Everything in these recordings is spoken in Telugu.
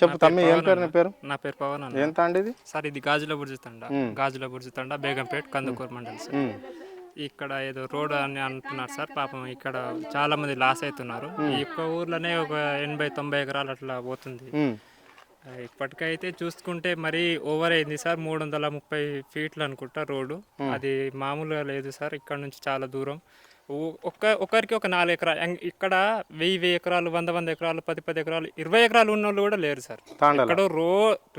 చెప్పు తమ్మి, ఏం పేరు నీ పేరు? నా పేరు పవన్ అన్న. ఎంత అండి ఇది? సార్ ఇది గాజుల బుర్జి తండ బేగంపేట్ కందుకూరు మండల్ సార్. ఇక్కడ ఏదో రోడ్ అని అంటున్నారు సార్. పాపం ఇక్కడ చాలా మంది లాస్ అవుతున్నారు. ఈ ఒక్క ఊర్లోనే ఒక 80-90 ఎకరాలు అట్లా పోతుంది. ఇప్పటికైతే చూసుకుంటే మరీ ఓవర్ అయింది సార్. 330 ఫీట్లు అనుకుంటా రోడ్డు. అది మామూలుగా లేదు సార్. ఇక్కడ నుంచి చాలా దూరం. ఒకరికి ఒక 4 ఎకరాలు. ఇక్కడ 1000 ఎకరాలు, 100 ఎకరాలు, 10 ఎకరాలు, 20 ఎకరాలు ఉన్న వాళ్ళు కూడా లేరు సార్. ఇక్కడ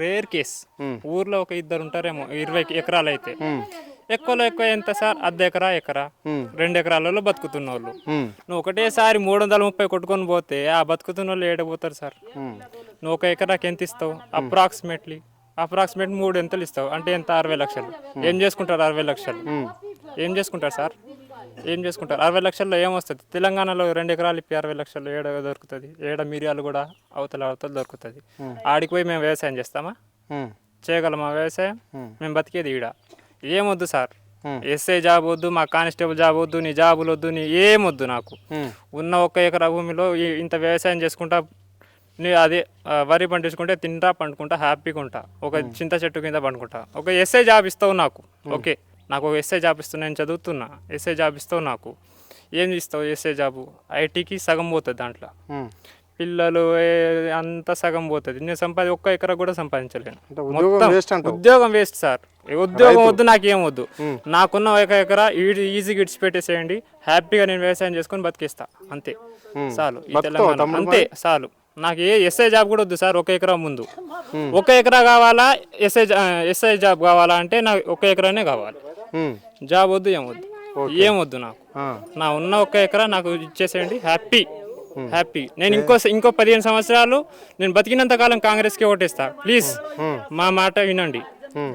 రేర్ కేస్. ఊర్లో ఒక ఇద్దరు ఉంటారేమో 20 ఎకరాలు అయితే. ఎక్కువలో ఎక్కువ ఎంత సార్? అర్ధ ఎకరా, 2 ఎకరాలలో బతుకుతున్న వాళ్ళు. నువ్వు ఒకటేసారి 330 కొట్టుకొని పోతే ఆ బతుకుతున్న వాళ్ళు ఏడపోతారు సార్. నువ్వు 1 ఎకరాకి ఎంత ఇస్తావు? అప్రాక్సిమేట్ 3 ఎంతలు ఇస్తావు అంటే ఎంత? 60 లక్షలు. ఏం చేసుకుంటారు 60 లక్షలు? ఏం చేసుకుంటారు సార్? ఏం చేసుకుంటారు 60 లక్షల్లో? ఏమొస్తుంది? తెలంగాణలో 2 ఎకరాలు ఇప్పి 60 లక్షలు ఏడ దొరుకుతుంది? ఏడ మిరియాలు కూడా అవతల దొరుకుతుంది. ఆడికి పోయి మేము వ్యవసాయం చేస్తామా? చేయగలమా వ్యవసాయం? మేము బతికేది ఈడ. ఏమొద్దు సార్. ఎస్ఐ జాబ్ వద్దు, మా కానిస్టేబుల్ జాబ్ వద్దు, నీ జాబులు వద్దు, నీ ఏమొద్దు నాకు. ఉన్న 1 ఎకరా భూమిలో ఇంత వ్యవసాయం చేసుకుంటా, అదే వరి పండించుకుంటే తింటా, పండుకుంటా, హ్యాపీగా ఉంటా. ఒక చింత చెట్టు కింద పండుకుంటా. ఒక ఎస్ఐ జాబ్ ఇస్తావు నాకు, ఓకే. నాకు ఒక ఎస్ఐ జాబ్ ఇస్తావు, నేను చదువుతున్నా. ఎస్ఐ జాబ్ ఇస్తావు నాకు. ఏం ఇస్తావు ఎస్ఐ జాబు? ఐటీకి సగం పోతుంది దాంట్లో. పిల్లలు అంతా సగం పోతుంది. నేను 1 ఎకరా కూడా సంపాదించలేను. ఉద్యోగం వేస్ట్ సార్. ఉద్యోగం వద్దు, నాకేం వద్దు. నాకున్న 1 ఎకరా ఈజీగా ఇడిచిపెట్టేసేయండి. హ్యాపీగా నేను వ్యవసాయం చేసుకొని బతికేస్తా. అంతే చాలు. ఈ తెలంగాణ అంతే చాలు. నాకు ఎస్ఐ జాబ్ కూడా వద్దు సార్. 1 ఎకరా ముందు 1 ఎకరా కావాలా? ఎస్ఐ జాబ్ కావాలా అంటే నాకు 1 ఎకరానే కావాలి. జాబ్ వద్దు, ఏమొద్దు నాకు. నా ఉన్న 1 ఎకరా నాకు ఇచ్చేసేయండి. హ్యాపీ. నేను ఇంకో 15 సంవత్సరాలు నేను బతికినంత కాలం కాంగ్రెస్కి ఓటేస్తా. ప్లీజ్ మా మాట వినండి.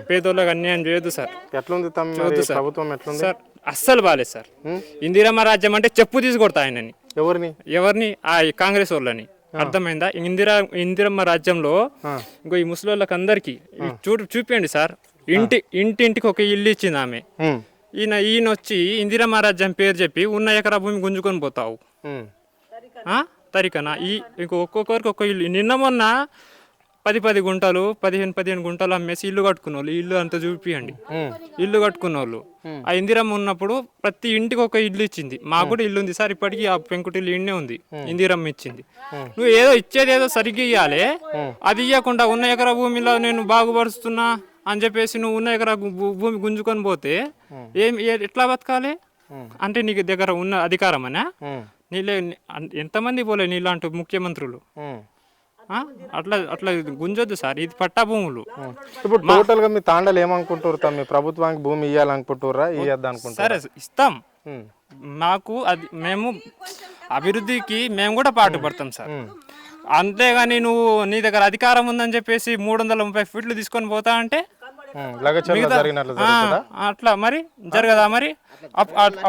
పేదోళ్ళకి అన్యాయం చేయొద్దు సార్. ఎట్లుంది ప్రభుత్వం? ఎట్లుంది సార్? అస్సలు బాగాలేదు సార్. ఇందిరమ్మ రాజ్యం అంటే చెప్పు తీసి కొడతా ఆయనని. ఎవరిని? ఆ కాంగ్రెస్ వాళ్ళని. అర్థమైందా? ఇందిరమ్మ రాజ్యంలో ఇంకో ఈ ముసలోళ్ళకి అందరికి చూపించండి సార్. ఇంటింటికి ఒక ఇల్లు ఇచ్చింది ఆమె. ఈయన వచ్చి ఇందిరమ్మ రాజ్యం పేరు చెప్పి ఉన్న ఎకరా భూమి గుంజుకొని పోతావు. తరికనా? ఒక్కొక్కరికి ఒక్క ఇల్లు. నిన్న మొన్న 10 గుంటలు, 15 గుంటలు అమ్మేసి ఇల్లు కట్టుకున్న వాళ్ళు. ఇల్లు అంతా చూపియండి. ఇల్లు కట్టుకున్న వాళ్ళు. ఆ ఇందిరమ్మ ఉన్నప్పుడు ప్రతి ఇంటికి ఒక ఇల్లు ఇచ్చింది. మాకు కూడా ఇల్లు ఉంది సార్. ఇప్పటికీ ఆ పెంకుటిల్లు ఇండే ఉంది. ఇందిరమ్మ ఇచ్చింది. నువ్వు ఏదో ఇచ్చేది ఏదో సరిగ్గా ఇవ్వాలి. అది ఇవ్వకుండా ఉన్న ఎకరా భూమిలో నేను బాగుపరుస్తున్నా అని చెప్పేసి నువ్వు ఉన్న ఎకరా భూమి గుంజుకొని పోతే ఎట్లా బతకాలి? అంటే నీకు దగ్గర ఉన్న అధికారం అనా? నీళ్ళే ఎంతమంది పోలే నీళ్ళంటూ ముఖ్యమంత్రులు. అట్లా గుంజొద్దు సార్. ఇది పట్టా భూములు. ఇప్పుడు టోటల్ గా మీ తాండలు ఏమనుకుంటారు? మీ ప్రభుత్వానికి భూమి ఇవ్వాలనుకుంటారా? సరే ఇస్తాం. మాకు అది మేము అభివృద్ధికి మేము కూడా పాటుపడతాం సార్. అంతేగాని నువ్వు నీ దగ్గర అధికారం ఉందని చెప్పేసి 330 ఫీట్లు తీసుకొని పోతా అంటే అట్లా మరి జరగదా? మరి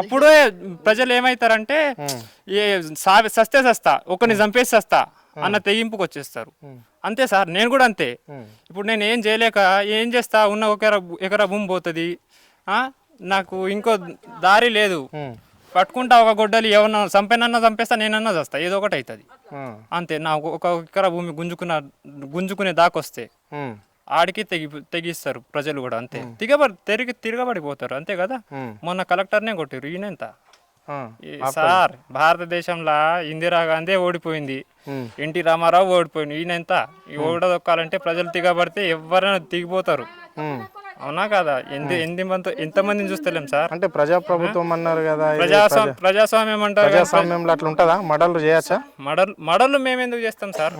అప్పుడే ప్రజలు ఏమైతారంటే సస్తే సస్తా, ఒకరిని చంపేసి సస్తా అన్న తెగింపుకి వచ్చేస్తారు. అంతే సార్. నేను కూడా అంతే. ఇప్పుడు నేను ఏం చేయలేక ఏం చేస్తా? ఉన్న 1 ఎకరా భూమి పోతుంది. నాకు ఇంకో దారి లేదు. పట్టుకుంటా ఒక గొడ్డలి. ఎవరన్నా చంపేస్తా, నేనన్నా చేస్తా. ఏదో ఒకటి అవుతుంది. అంతే. నా 1 ఎకరా భూమి గుంజుకునే దాకొస్తే ఆడికి తెగిస్తారు ప్రజలు కూడా. అంతే. తిరగబడిపోతారు. అంతే కదా. మొన్న కలెక్టర్నే కొట్టారు. ఈయనెంత సార్? భారతదేశంలో ఇందిరాగాంధీ ఓడిపోయింది, ఎన్టీ రామారావు ఓడిపోయింది. ఈయనెంత? ఓడదొక్కాలంటే ప్రజలు తిగబడితే ఎవరైనా దిగిపోతారు. అవునా కదా? ఎంతమందిని చూస్తలేం సార్. అంటే ప్రజాప్రభుత్వం అన్నారు కదా, ప్రజాస్వామ్యం అంటారు. ప్రజాస్వామ్యంలో అట్లా ఉంటుందా? మర్డర్లు చేయొచ్చా? మర్డర్లు మేము ఎందుకు చేస్తాం సార్?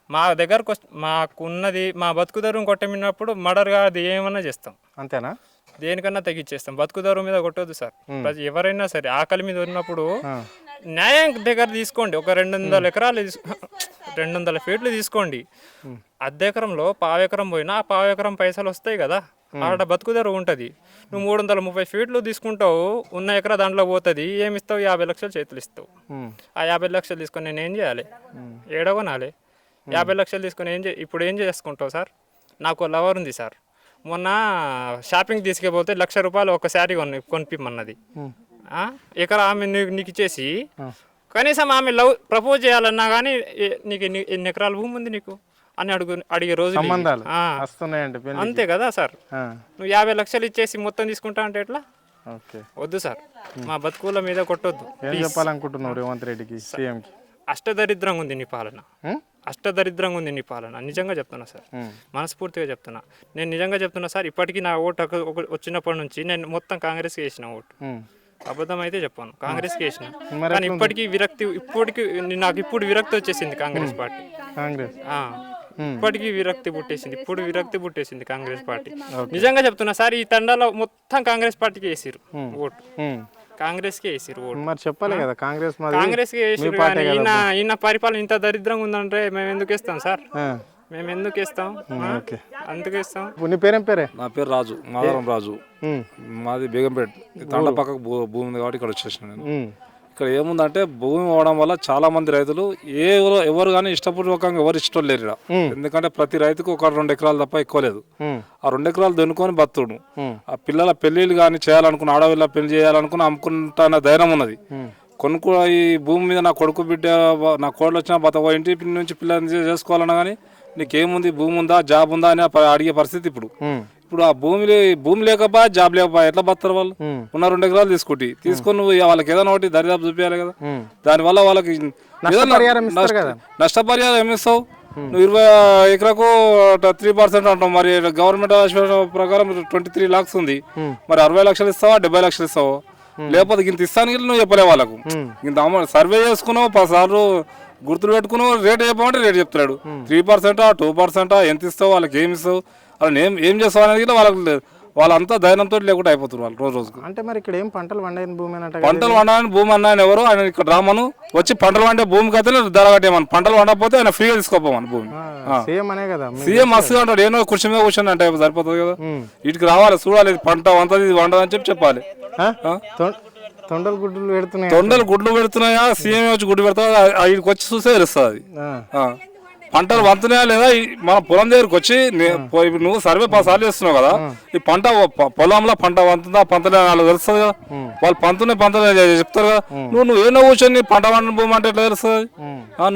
మా దగ్గరకు మాకున్నది మా బతుకుదరువు కొట్టమినప్పుడు మర్డర్ కాదు ఏమన్నా చేస్తాం. అంతేనా? దేనికన్నా తగ్గించేస్తాం. బతుకుదరువు మీద కొట్టొద్దు సార్. ఎవరైనా సరే ఆకలి మీద ఉన్నప్పుడు న్యాయం దగ్గర తీసుకోండి. ఒక 200 ఎకరాలు 200 ఫీట్లు తీసుకోండి. అర్ధ ఎకరంలో 1/4 ఎకరం పోయినా ఆ 1/4 ఎకరం పైసలు వస్తాయి కదా. ఆడ బతుకుదరువు ఉంటుంది. నువ్వు 330 ఫీట్లు తీసుకుంటావు. ఉన్న ఎకరా దాంట్లో పోతుంది. ఏమిస్తావు? 50 లక్షలు చేతులు ఇస్తావు. ఆ 50 లక్షలు తీసుకొని నేను ఏం చేయాలి? ఏడగొనాలి. 50 లక్షలు తీసుకొని ఇప్పుడు ఏం చేసుకుంటావు సార్? నాకు లవర్ ఉంది సార్. మొన్న షాపింగ్ తీసుకెళ్ళిపోతే ₹1,00,000 ఒక శారీ కొనిపిమ్మన్నది. ఎకరా ఆమె నీకు ఇచ్చేసి కనీసం ఆమె ప్రపోజ్ చేయాలన్నా కానీ నీకు ఎన్ని ఎకరాల భూమి ఉంది నీకు? అని అడిగే రోజులు ఇవి. సంబంధాలు ఆ, వస్తున్నాయండి పెళ్లి. అంతే కదా సార్. నువ్వు 50 లక్షలు ఇచ్చేసి మొత్తం తీసుకుంటా అంటే ఎట్లా? ఓకే, వద్దు సార్, మా బతుకుల మీద కొట్టొద్దు. ఏం చెప్పాలనుకుంటున్నావు రేవంత్ రెడ్డికి, సీఎంకి? అష్టదరిద్రంగా ఉంది నీ పాలన, అష్టదరిద్రంగా ఉంది నీ పాలన. నిజంగా చెప్తున్నా సార్, మనస్ఫూర్తిగా చెప్తున్నా. నేను నిజంగా చెప్తున్నా సార్. ఇప్పటికీ నా ఓటు వచ్చినప్పటి నుంచి నేను మొత్తం కాంగ్రెస్కి వేసిన ఓటు. అబద్ధం అయితే చెప్పాను, కాంగ్రెస్కి వేసిన. కానీ ఇప్పటికీ నాకు ఇప్పుడు విరక్తి వచ్చేసింది కాంగ్రెస్ పార్టీ. కాంగ్రెస్ ఆ, ఇప్పటికీ విరక్తి పుట్టేసింది కాంగ్రెస్ పార్టీ. నిజంగా చెప్తున్నా సార్, ఈ తండాలో మొత్తం కాంగ్రెస్ పార్టీకి వేసిరు ఓటు, కాంగ్రెస్కి వేసిరు ఓటు. మరి చెప్పాలి కదా, కాంగ్రెస్ కాంగ్రెస్కి వేసిరు. కానీ ఈయన పరిపాలన ఇంత దరిద్రంగా ఉందంటే మేము ఎందుకు వేస్తాం సార్? మేము ఎందుకు వేస్తాం? అందుకు వేస్తాం. నీ పేరేం పేరే? నా పేరు రాజు, మాధవరం రాజు. మాది బేగంపేట తండ పక్కకు భూమి ఉంది కాబట్టి ఇక్కడ వచ్చేసిన నేను. ఇక్కడ ఏముందంటే భూమి ఇవ్వడం వల్ల చాలా మంది రైతులు ఎవరు కానీ ఇష్టపూర్వకంగా ఎవరు ఇష్టం లేరు ఇక్కడ. ఎందుకంటే ప్రతి రైతుకు ఒక 2 ఎకరాలు తప్ప ఎక్కువ లేదు. ఆ 2 ఎకరాలు దున్నుకొని బతుడు. ఆ పిల్లల పెళ్లిళ్ళు కానీ చేయాలనుకున్న, ఆడపిల్ల పెళ్లి చేయాలనుకున్న అమ్ముకుంటున్న ధైర్యం ఉన్నది. కొనుక్కో ఈ భూమి మీద నా కొడుకు బిడ్డ, నా కోడలు వచ్చిన బతక ఇంటి నుంచి పిల్లల్ని చేసుకోవాలన్నా కానీ నీకేముంది, భూమి ఉందా, జాబ్ ఉందా అని అడిగే పరిస్థితి ఇప్పుడు. ఇప్పుడు ఆ భూమి లేకపోయా, జాబ్ లేకపోయా ఎట్లా బతారు వాళ్ళు? ఉన్న 2 ఎకరాలు తీసుకొని నువ్వు వాళ్ళకి ఏదైనా ఒకటి దరిదాపు చూపించాలి కదా. దానివల్ల వాళ్ళకి నష్టపరిహారం ఏమిస్తావు? నువ్వు 20 ఎకరాకు 3% అంటావు. మరి గవర్నమెంట్ ప్రకారం 23 lakhs ఉంది. మరి 60 లక్షలు ఇస్తావా, 70 లక్షలు ఇస్తావా? లేకపోతే ఇంత ఇస్తానికి నువ్వు చెప్పలే వాళ్ళకు. ఇంత సర్వే చేసుకున్నావు, 10 సార్లు గుర్తులు పెట్టుకున్నావు, రేట్ చెప్పమంటే రేట్ చెప్తాడు. 3%, 2% ఎంత ఇస్తావు, వాళ్ళకి ఏమి ఇస్తావు, అలా ఏం చేస్తావు అనేది వాళ్ళంతా ధైర్యంతో లేకుండా అయిపోతారు వాళ్ళు రోజుకు. అంటే మరి ఇక్కడ ఏం పంటలు పండిన భూమి పంటలు పండాలని భూమి అన్నాయని ఎవరు ఆయన ఇక్కడ రామను వచ్చి పంటలు పండే భూమికి అయితే ధర కట్టేమని, పంటలు పండకపోతే ఆయన ఫ్రీగా తీసుకోపోమని భూమి. సీఎం అనే కదా, సీఎం మస్తు అంటాడు, ఏమో కృషి మీద కూర్చొని అంటే సరిపోతుంది కదా. వీటికి రావాలి, చూడాలి పంట వంతది ఇది వండదని చెప్పాలి. తొండలు గుడ్లు పెడుతున్నాయా, సీఎం వచ్చి గుడ్డు పెడతా, వీడికి వచ్చి చూసే తెలుస్తుంది అది. పంటలు వంతున్నాయా లేదా మన పొలం దగ్గరికి వచ్చి నువ్వు సర్వే 10 సార్లు చేస్తున్నావు కదా, ఈ పంట పొలంలో పంట వంతుందా పంతలే వాళ్ళు తెలుస్తుంది కదా. వాళ్ళు పంతలే చెప్తారు కదా. నువ్వు ఏమో కూర్చొని పంట వండిన భూమి అంటే ఎట్లా తెలుస్తుంది?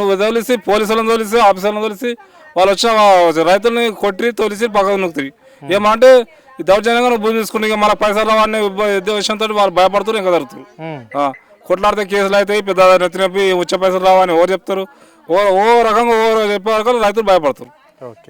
నువ్వు తోలిసి పోలీసులను తోలిసి ఆఫీసర్లను తోలిసి వాళ్ళు వచ్చి రైతుల్ని కొట్టి తోలిసి పక్కకు నొక్కుతాయి. ఏమంటే ఈ దౌర్జన్యంగా నువ్వు భూమి తీసుకుని మన పైసలు రావని ఉద్దేశంతో వాళ్ళు భయపడుతున్నారు, ఇంకా జరుగుతుంది. కొట్లాడితే కేసులు అవుతాయి, పెద్ద నెత్తినొప్పి, వచ్చే పైసలు రావని ఎవరు చెప్తారు? ఓ రకంగా చెప్పే వరకు రైతులు భయపడతారు. ఓకే.